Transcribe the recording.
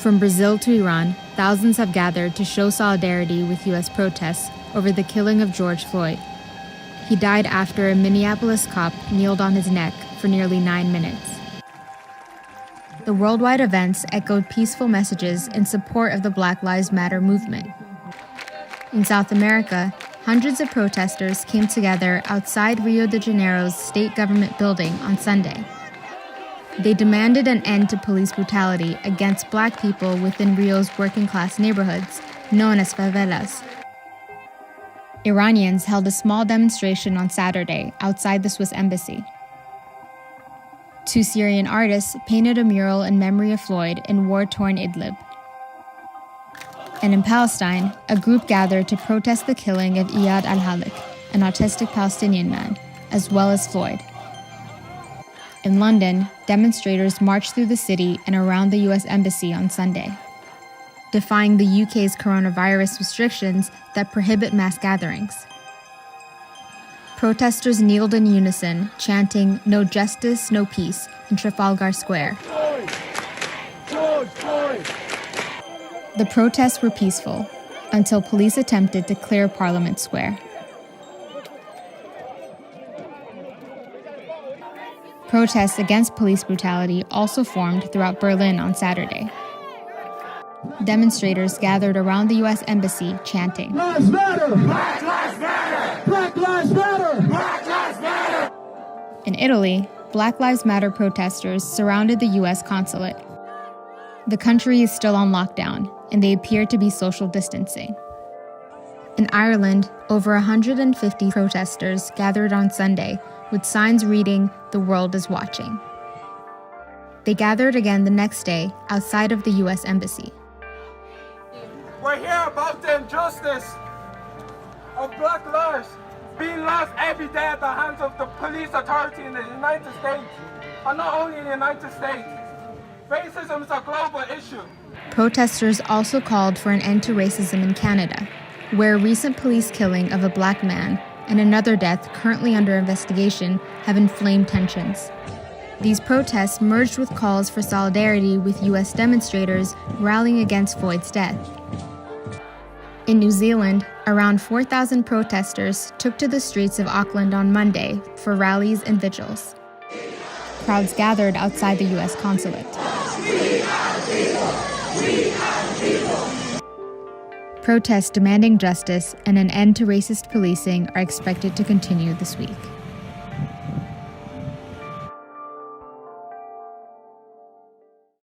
From Brazil to Iran, thousands have gathered to show solidarity with U.S. protests over the killing of George Floyd. He died after a Minneapolis cop kneeled on his neck for nearly 9 minutes. The worldwide events echoed peaceful messages in support of the Black Lives Matter movement. In South America, hundreds of protesters came together outside Rio de Janeiro's state government building on Sunday. They demanded an end to police brutality against Black people within Rio's working-class neighborhoods, known as favelas. Iranians held a small demonstration on Saturday outside the Swiss embassy. 2 Syrian artists painted a mural in memory of Floyd in war-torn Idlib. And in Palestine, a group gathered to protest the killing of Iyad al-Halik, an autistic Palestinian man, as well as Floyd. In London, demonstrators marched through the city and around the U.S. Embassy on Sunday, defying the UK's coronavirus restrictions that prohibit mass gatherings. Protesters kneeled in unison, chanting "No justice, no peace" in Trafalgar Square. The protests were peaceful until police attempted to clear Parliament Square. Protests against police brutality also formed throughout Berlin on Saturday. Demonstrators gathered around the U.S. Embassy chanting, "Lives matter! Black lives matter! Black lives matter! Black lives matter!" In Italy, Black Lives Matter protesters surrounded the U.S. consulate. The country is still on lockdown, and they appear to be social distancing. In Ireland, over 150 protesters gathered on Sunday with signs reading, "The world is watching." They gathered again the next day outside of the U.S. Embassy. We're here about the injustice of Black lives being lost every day at the hands of the police authority in the United States, and not only in the United States. Racism is a global issue. Protesters also called for an end to racism in Canada, where a recent police killing of a Black man and another death currently under investigation have inflamed tensions. These protests merged with calls for solidarity with U.S. demonstrators rallying against Floyd's death. In New Zealand, around 4,000 protesters took to the streets of Auckland on Monday for rallies and vigils. Crowds gathered outside the U.S. consulate. Protests demanding justice and an end to racist policing are expected to continue this week.